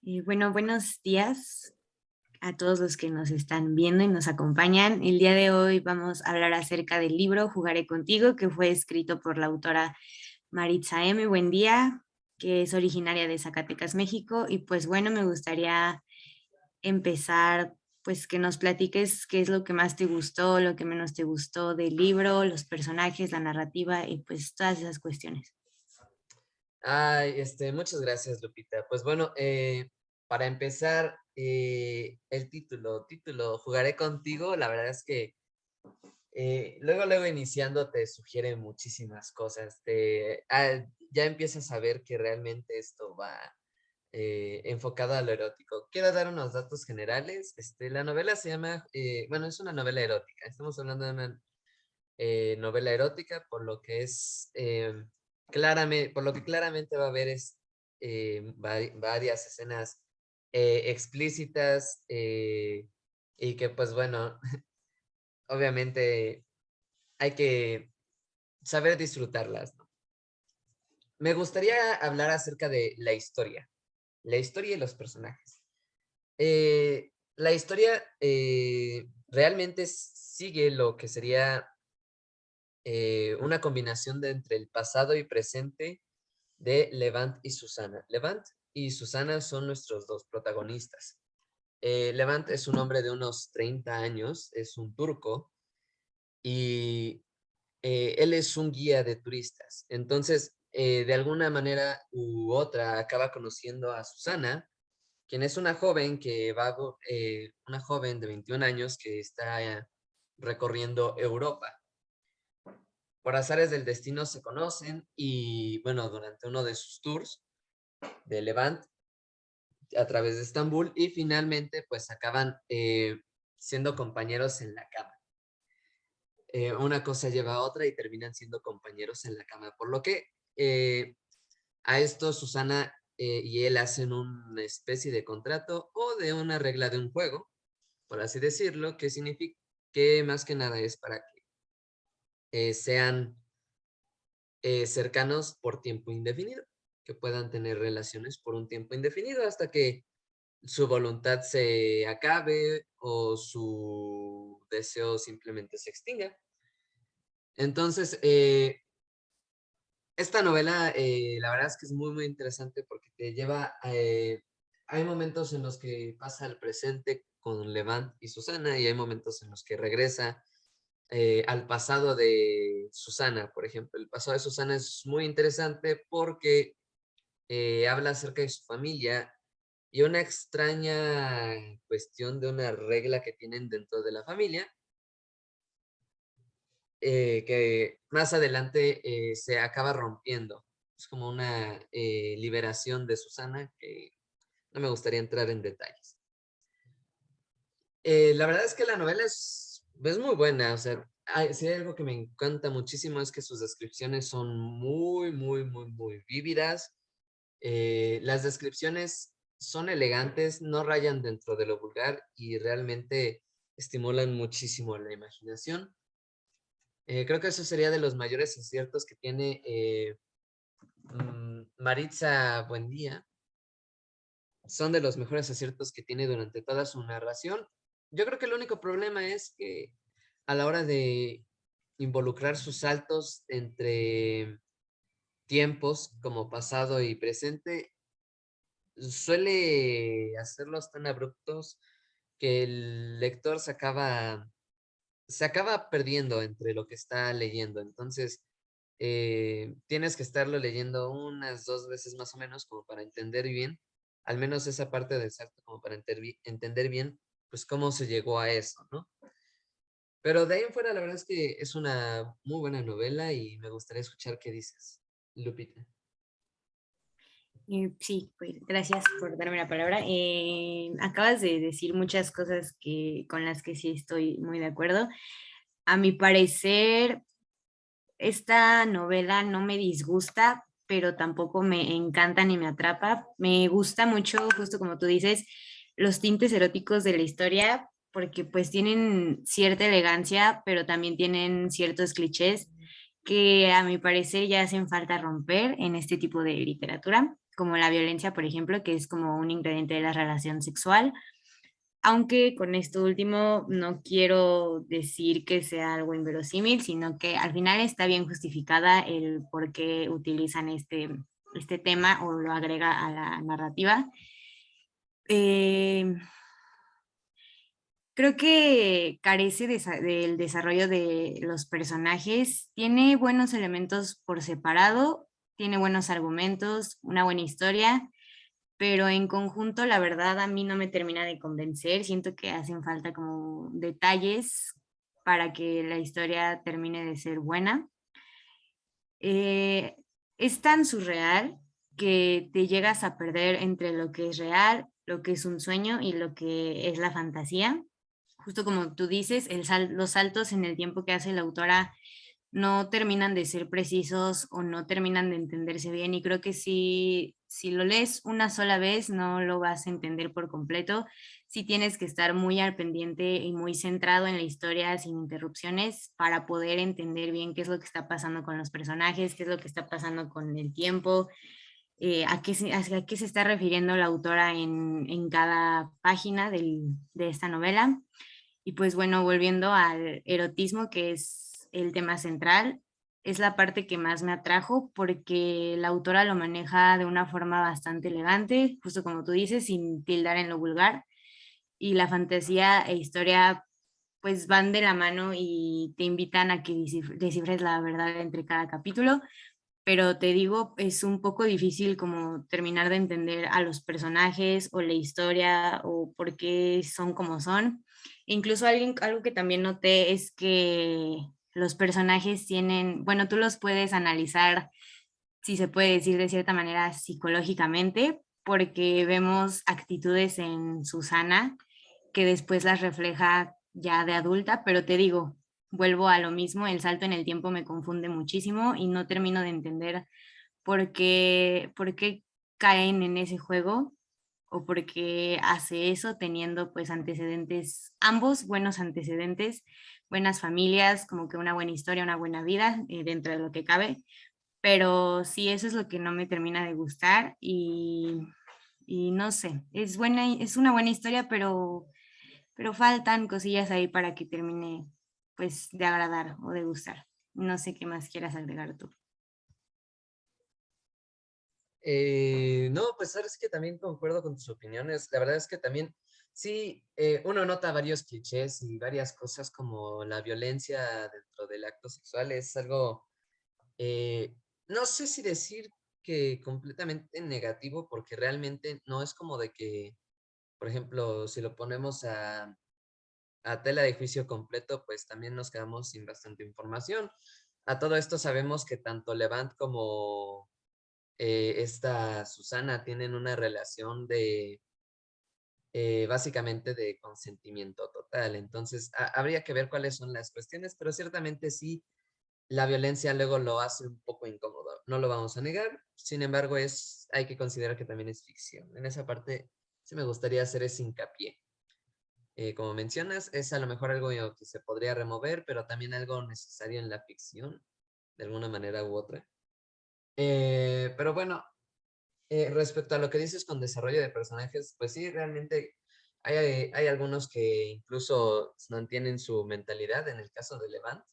Bueno, buenos días a todos los que nos están viendo y nos acompañan. El día de hoy vamos a hablar acerca del libro Jugaré contigo, que fue escrito por la autora Maritza M. Buendía, que es originaria de Zacatecas, México. Y pues bueno, me gustaría empezar, pues que nos platiques qué es lo que más te gustó, lo que menos te gustó del libro, los personajes, la narrativa y pues todas esas cuestiones. Ay, muchas gracias, Lupita. Pues bueno, para empezar, el título, Jugaré contigo, la verdad es que luego iniciando te sugiere muchísimas cosas. Ya empiezas a ver que realmente esto va enfocado a lo erótico. Quiero dar unos datos generales. La novela se llama, bueno, es una novela erótica. Estamos hablando de una novela erótica, por lo que por lo que claramente va a haber varias escenas explícitas y que pues bueno, obviamente hay que saber disfrutarlas, ¿no? Me gustaría hablar acerca de la historia y los personajes. La historia realmente sigue lo que sería una combinación de entre el pasado y presente de Levant y Susana. Levant y Susana son nuestros dos protagonistas. Levant es un hombre de unos 30 años, es un turco y él es un guía de turistas. Entonces, de alguna manera u otra, acaba conociendo a Susana, quien es una joven una joven de 21 años que está recorriendo Europa. Por azares del destino se conocen y bueno, durante uno de sus tours de Levant a través de Estambul y finalmente pues acaban siendo compañeros en la cama. Una cosa lleva a otra y terminan siendo compañeros en la cama, por lo que a esto Susana y él hacen una especie de contrato o de una regla de un juego, por así decirlo, que significa que más que nada es para que sean cercanos por tiempo indefinido, que puedan tener relaciones por un tiempo indefinido hasta que su voluntad se acabe o su deseo simplemente se extinga. Entonces, esta novela, la verdad es que es muy, muy interesante porque te lleva, hay momentos en los que pasa al presente con Levant y Susana y hay momentos en los que regresa al pasado de Susana, por ejemplo. El pasado de Susana es muy interesante porque habla acerca de su familia y una extraña cuestión de una regla que tienen dentro de la familia, que más adelante se acaba rompiendo. Es como una liberación de Susana que no me gustaría entrar en detalles. La verdad es que la novela es muy buena, o sea, si hay algo que me encanta muchísimo es que sus descripciones son muy, muy, muy, muy vívidas. Las descripciones son elegantes, no rayan dentro de lo vulgar y realmente estimulan muchísimo la imaginación. Creo que eso sería de los mayores aciertos que tiene Maritza Buendía. Son de los mejores aciertos que tiene durante toda su narración. Yo creo que el único problema es que a la hora de involucrar sus saltos entre tiempos como pasado y presente, suele hacerlos tan abruptos que el lector se acaba perdiendo entre lo que está leyendo. Entonces, tienes que estarlo leyendo unas 2 veces más o menos como para entender bien, al menos esa parte del salto, como para entender bien, pues cómo se llegó a eso, ¿no? Pero de ahí en fuera, la verdad es que es una muy buena novela y me gustaría escuchar qué dices, Lupita. Sí, pues gracias por darme la palabra. Acabas de decir muchas cosas con las que sí estoy muy de acuerdo. A mi parecer, esta novela no me disgusta, pero tampoco me encanta ni me atrapa. Me gusta mucho, justo como tú dices, los tintes eróticos de la historia, porque pues tienen cierta elegancia, pero también tienen ciertos clichés que a mi parecer ya hacen falta romper en este tipo de literatura, como la violencia, por ejemplo, que es como un ingrediente de la relación sexual. Aunque con esto último no quiero decir que sea algo inverosímil, sino que al final está bien justificada el por qué utilizan este tema o lo agrega a la narrativa. Eh, Creo que carece del desarrollo de los personajes. Tiene buenos elementos por separado, tiene buenos argumentos, una buena historia, pero en conjunto, la verdad, a mí no me termina de convencer. Siento que hacen falta como detalles para que la historia termine de ser buena. Eh, es tan surreal que te llegas a perder entre lo que es real, lo que es un sueño y lo que es la fantasía. Justo como tú dices, los saltos en el tiempo que hace la autora no terminan de ser precisos o no terminan de entenderse bien y creo que si lo lees una sola vez no lo vas a entender por completo. Sí tienes que estar muy al pendiente y muy centrado en la historia sin interrupciones para poder entender bien qué es lo que está pasando con los personajes, qué es lo que está pasando con el tiempo, a qué se está refiriendo la autora en cada página de esta novela. Y pues bueno, volviendo al erotismo, que es el tema central, es la parte que más me atrajo porque la autora lo maneja de una forma bastante elegante, justo como tú dices, sin tildar en lo vulgar. Y la fantasía e historia pues van de la mano y te invitan a que descifres la verdad entre cada capítulo, pero te digo, es un poco difícil como terminar de entender a los personajes o la historia o por qué son como son. Incluso algo que también noté es que los personajes tienen, bueno, tú los puedes analizar, si se puede decir de cierta manera, psicológicamente, porque vemos actitudes en Susana que después las refleja ya de adulta, pero te digo, vuelvo a lo mismo, el salto en el tiempo me confunde muchísimo y no termino de entender por qué caen en ese juego o por qué hace eso teniendo pues antecedentes, ambos buenos antecedentes, buenas familias, como que una buena historia, una buena vida dentro de lo que cabe, pero sí, eso es lo que no me termina de gustar y no sé, es buena, es una buena historia, pero faltan cosillas ahí para que termine pues de agradar o de gustar. No sé qué más quieras agregar tú. No, pues sabes que también concuerdo con tus opiniones. La verdad es que también, sí, uno nota varios clichés y varias cosas como la violencia dentro del acto sexual. Es algo, eh, no sé si decir que completamente negativo, porque realmente no es como de que, por ejemplo, si lo ponemos a tela de juicio completo, pues también nos quedamos sin bastante información. A todo esto sabemos que tanto Levant como esta Susana tienen una relación de básicamente de consentimiento total. Entonces, habría que ver cuáles son las cuestiones, pero ciertamente sí, la violencia luego lo hace un poco incómodo. No lo vamos a negar. Sin embargo, hay que considerar que también es ficción. En esa parte sí me gustaría hacer ese hincapié. Como mencionas, es a lo mejor algo que se podría remover, pero también algo necesario en la ficción, de alguna manera u otra. Pero bueno, respecto a lo que dices con desarrollo de personajes, pues sí, realmente hay algunos que incluso mantienen su mentalidad, en el caso de Levant,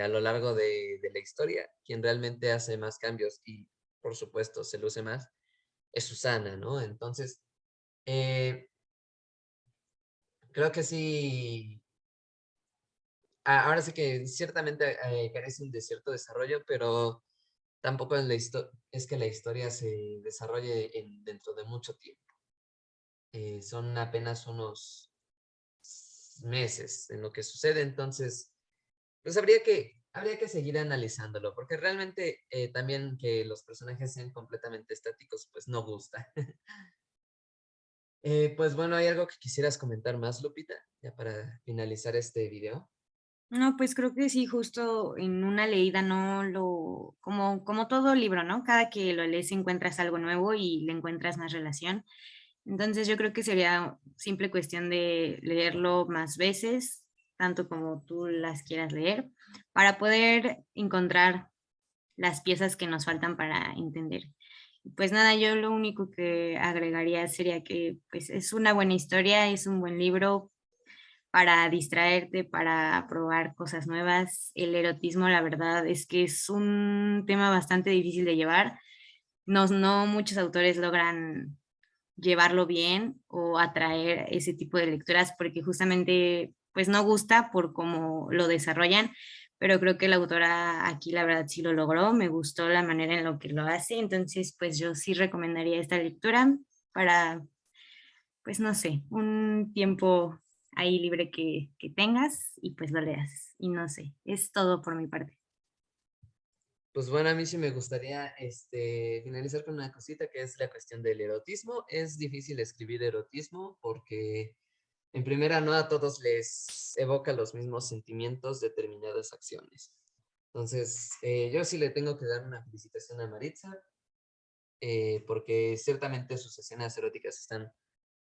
a lo largo de la historia. Quien realmente hace más cambios y, por supuesto, se luce más, es Susana, ¿no? Entonces, eh, creo que sí, ahora sí que ciertamente carecen de cierto desarrollo, pero tampoco es que la historia se desarrolle dentro de mucho tiempo. Son apenas unos meses en lo que sucede, entonces, pues habría que seguir analizándolo, porque realmente también que los personajes sean completamente estáticos, pues no gusta. Pues bueno, ¿hay algo que quisieras comentar más, Lupita? Ya para finalizar este video. No, pues creo que sí, justo en una leída no lo, como todo libro, ¿no? Cada que lo lees encuentras algo nuevo y le encuentras más relación. Entonces yo creo que sería simple cuestión de leerlo más veces, tanto como tú las quieras leer, para poder encontrar las piezas que nos faltan para entender. Pues nada, yo lo único que agregaría sería que pues es una buena historia, es un buen libro para distraerte, para probar cosas nuevas. El erotismo, la verdad, es que es un tema bastante difícil de llevar. No muchos autores logran llevarlo bien o atraer ese tipo de lecturas porque justamente pues no gusta por cómo lo desarrollan, pero creo que la autora aquí la verdad sí lo logró, me gustó la manera en lo que lo hace, entonces pues yo sí recomendaría esta lectura para, pues no sé, un tiempo ahí libre que tengas y pues lo leas. Y no sé, es todo por mi parte. Pues bueno, a mí sí me gustaría finalizar con una cosita que es la cuestión del erotismo. Es difícil escribir erotismo porque en primera no a todos les evoca los mismos sentimientos determinadas acciones. Entonces, yo sí le tengo que dar una felicitación a Maritza porque ciertamente sus escenas eróticas están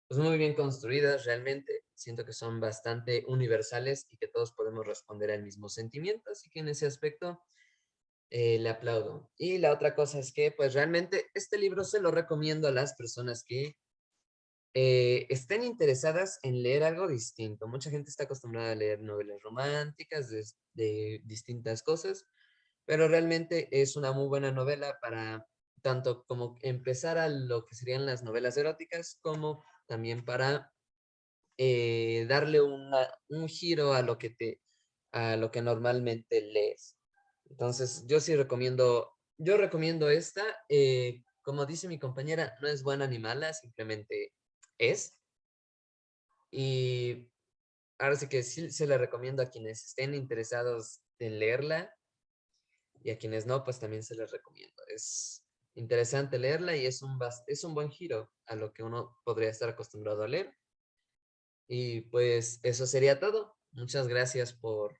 pues muy bien construidas realmente. Siento que son bastante universales y que todos podemos responder al mismo sentimiento, así que en ese aspecto le aplaudo. Y la otra cosa es que pues realmente este libro se lo recomiendo a las personas que estén interesadas en leer algo distinto. Mucha gente está acostumbrada a leer novelas románticas de distintas cosas, pero realmente es una muy buena novela para tanto como empezar a lo que serían las novelas eróticas, como también para darle un giro a lo que a lo que normalmente lees. Entonces, yo recomiendo esta. Como dice mi compañera, no es buena ni mala, simplemente es. Y ahora sí que sí se la recomiendo a quienes estén interesados en leerla y a quienes no, pues también se les recomiendo. Es interesante leerla y es un buen giro a lo que uno podría estar acostumbrado a leer. Y pues eso sería todo. Muchas gracias por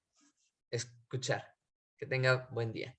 escuchar. Que tenga buen día.